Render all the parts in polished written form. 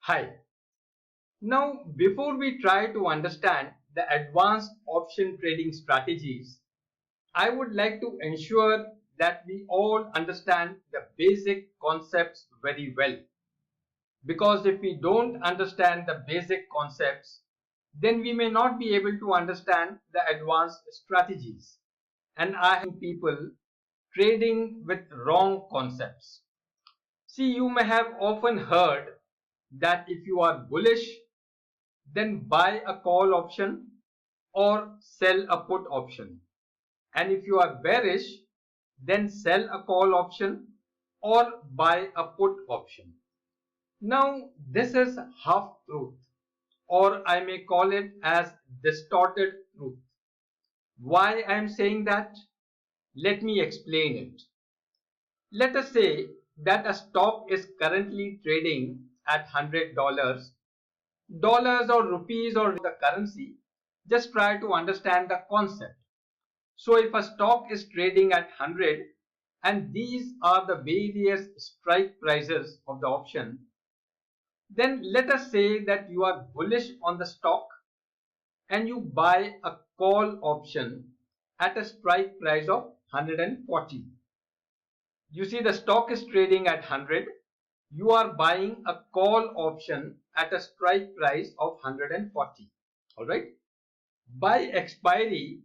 Hi. Now, before we try to understand the advanced option trading strategies, I would like to ensure that we all understand the basic concepts very well. Because if we don't understand the basic concepts, then we may not be able to understand the advanced strategies. And I have people trading with wrong concepts. See, you may have often heard that if you are bullish, then buy a call option or sell a put option. And if you are bearish, then sell a call option or buy a put option. Now, this is half truth, or I may call it as distorted truth. Why I am saying that? Let me explain it. Let us say that a stock is currently trading at $100, dollars or rupees or the currency. Just try to understand the concept. So if a stock is trading at 100 and these are the various strike prices of the option, then let us say that you are bullish on the stock and you buy a call option at a strike price of 140. You see, the stock is trading at 100. You are buying a call option at a strike price of 140. Alright. By expiry,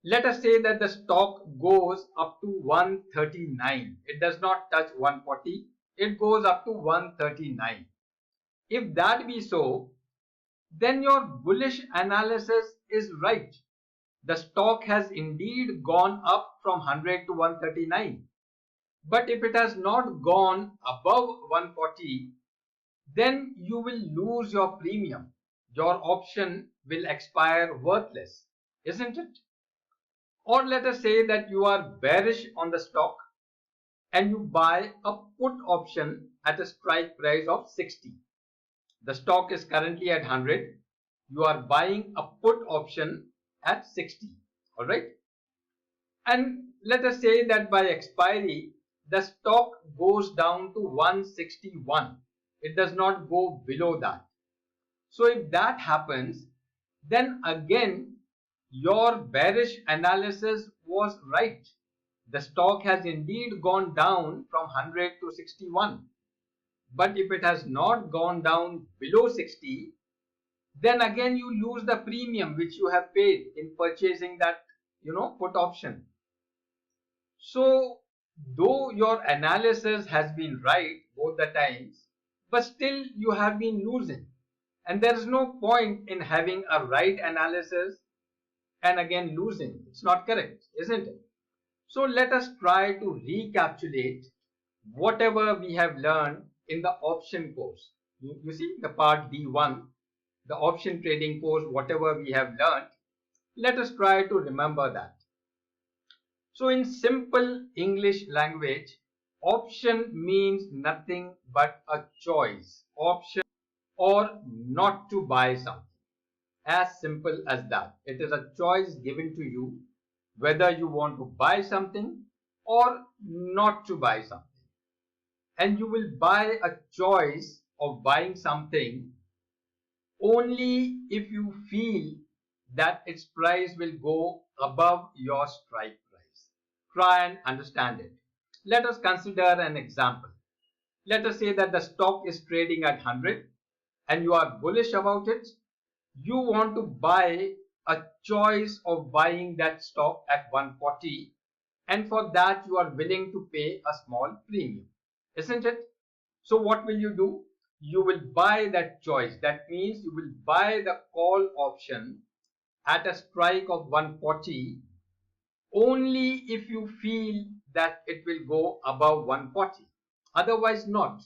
let us say that the stock goes up to 139. It does not touch 140. It goes up to 139. If that be so, then your bullish analysis is right. The stock has indeed gone up from 100 to 139. But if it has not gone above 140, then you will lose your premium. Your option will expire worthless, isn't it? Or let us say that you are bearish on the stock and you buy a put option at a strike price of 60. The stock is currently at 100. You are buying a put option at 60. Alright. And let us say that by expiry, the stock goes down to 161. It does not go below that. So if that happens, then again your bearish analysis was right. The stock has indeed gone down from 100 to 61. But if it has not gone down below 60, then again you lose the premium which you have paid in purchasing that put option. So though your analysis has been right both the times, but still you have been losing. And there is no point in having a right analysis and again losing. It's not correct, isn't it? So let us try to recapitulate whatever we have learned in the option course. You see the part D1, the option trading course, whatever we have learned, let us try to remember that. So in simple English language, option means nothing but a choice, option or not to buy something. As simple as that. It is a choice given to you whether you want to buy something or not to buy something. And you will buy a choice of buying something only if you feel that its price will go above your strike price. Try and understand it. Let us consider an example. Let us say that the stock is trading at 100 and you are bullish about it. You want to buy a choice of buying that stock at 140, and for that you are willing to pay a small premium, isn't it? So what will you do? You will buy that choice. That means you will buy the call option at a strike of 140 only if you feel that it will go above 140. Otherwise not.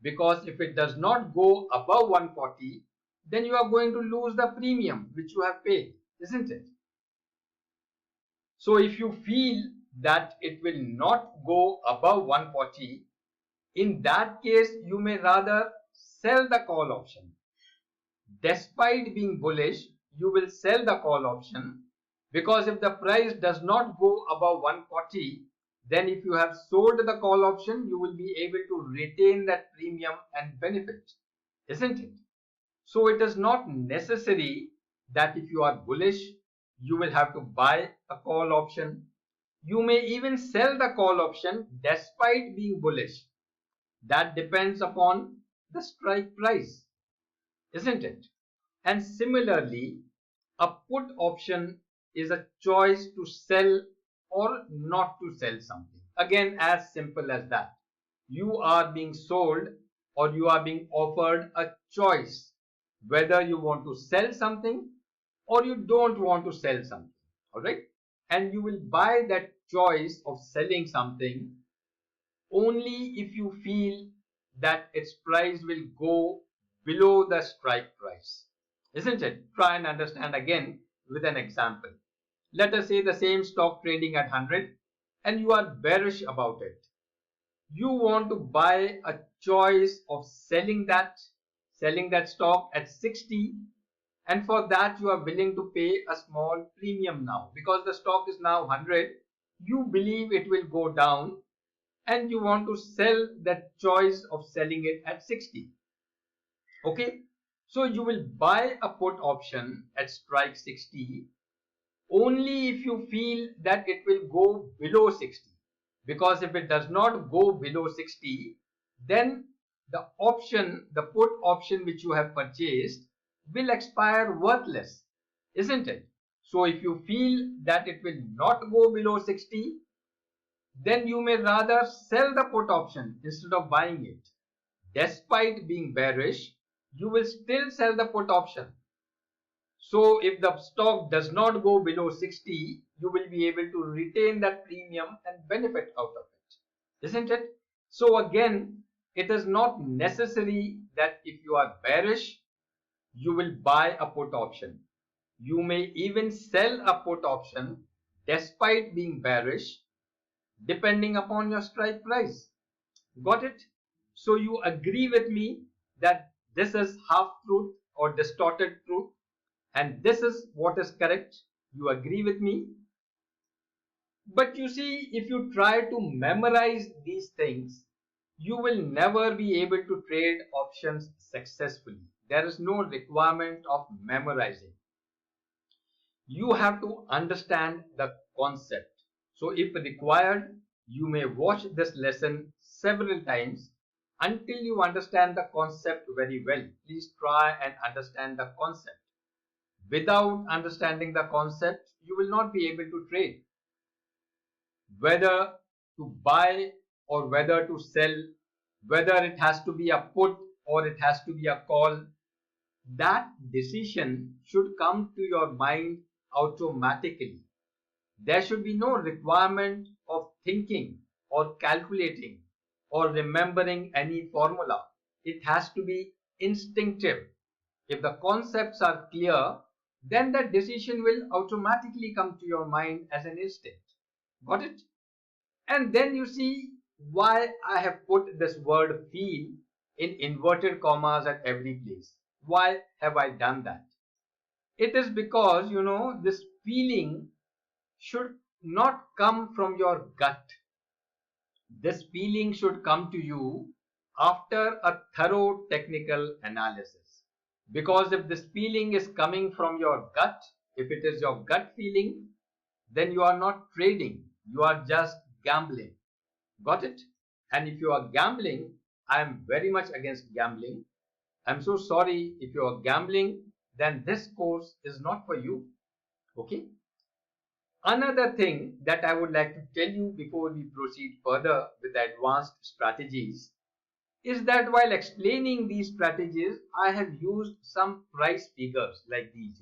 Because if it does not go above 140, then you are going to lose the premium which you have paid, isn't it? So if you feel that it will not go above 140, in that case you may rather sell the call option. Despite being bullish, you will sell the call option, because if the price does not go above 140, then if you have sold the call option, you will be able to retain that premium and benefit. isn't it? So it is not necessary that if you are bullish, you will have to buy a call option. You may even sell the call option despite being bullish. That depends upon the strike price, isn't it? And similarly, a put option is a choice to sell or not to sell something. Again, as simple as that. You are being sold or you are being offered a choice whether you want to sell something or you don't want to sell something. All right. And you will buy that choice of selling something only if you feel that its price will go below the strike price, isn't it? Try and understand again with an example. Let us say the same stock trading at 100 and you are bearish about it. You want to buy a choice of selling that stock at 60, and for that you are willing to pay a small premium now because the stock is now 100. You believe it will go down and you want to sell that choice of selling it at 60. Okay, so you will buy a put option at strike 60 only if you feel that it will go below 60, because if it does not go below 60, then the put option which you have purchased will expire worthless, isn't it? So if you feel that it will not go below 60, then you may rather sell the put option instead of buying it. Despite being bearish, you will still sell the put option. So if the stock does not go below 60, you will be able to retain that premium and benefit out of it, isn't it? So again, it is not necessary that if you are bearish, you will buy a put option. You may even sell a put option despite being bearish, depending upon your strike price. Got it? So you agree with me that this is half truth or distorted truth, and this is what is correct. You agree with me? But you see, if you try to memorize these things, you will never be able to trade options successfully. There is no requirement of memorizing. You have to understand the concept. So if required, you may watch this lesson several times until you understand the concept very well. Please try and understand the concept. Without understanding the concept, you will not be able to trade. Whether to buy or whether to sell, whether it has to be a put or it has to be a call, that decision should come to your mind automatically. There should be no requirement of thinking or calculating or remembering any formula. It has to be instinctive. If the concepts are clear, then that decision will automatically come to your mind as an instinct. Got it? And then you see why I have put this word feel in inverted commas at every place. Why have I done that? It is because, this feeling should not come from your gut. This feeling should come to you after a thorough technical analysis. Because if this feeling is coming from your gut, if it is your gut feeling, then you are not trading, you are just gambling. Got it? And if you are gambling, I am very much against gambling. I'm so sorry if you are gambling, then this course is not for you. Okay? Another thing that I would like to tell you before we proceed further with the advanced strategies is that while explaining these strategies, I have used some price figures like these,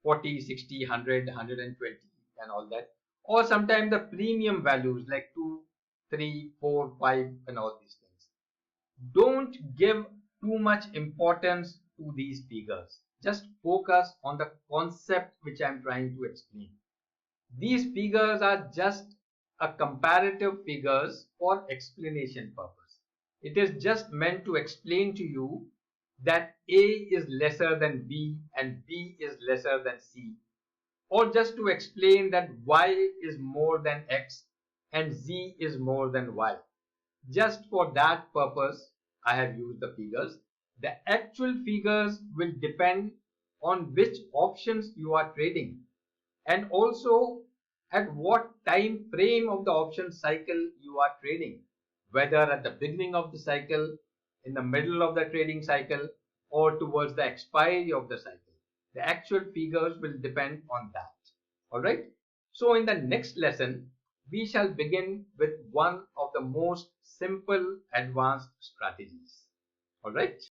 40, 60, 100, 120 and all that. Or sometimes the premium values like 2, 3, 4, 5 and all these things. Don't give too much importance to these figures. Just focus on the concept which I am trying to explain. These figures are just a comparative figures for explanation purpose. It is just meant to explain to you that A is lesser than B and B is lesser than C, or just to explain that Y is more than X and Z is more than Y. Just for that purpose, I have used the figures. The actual figures will depend on which options you are trading and also at what time frame of the option cycle you are trading, whether at the beginning of the cycle, in the middle of the trading cycle, or towards the expiry of the cycle. The actual figures will depend on that. Alright. So in the next lesson, we shall begin with one of the most simple advanced strategies. Alright.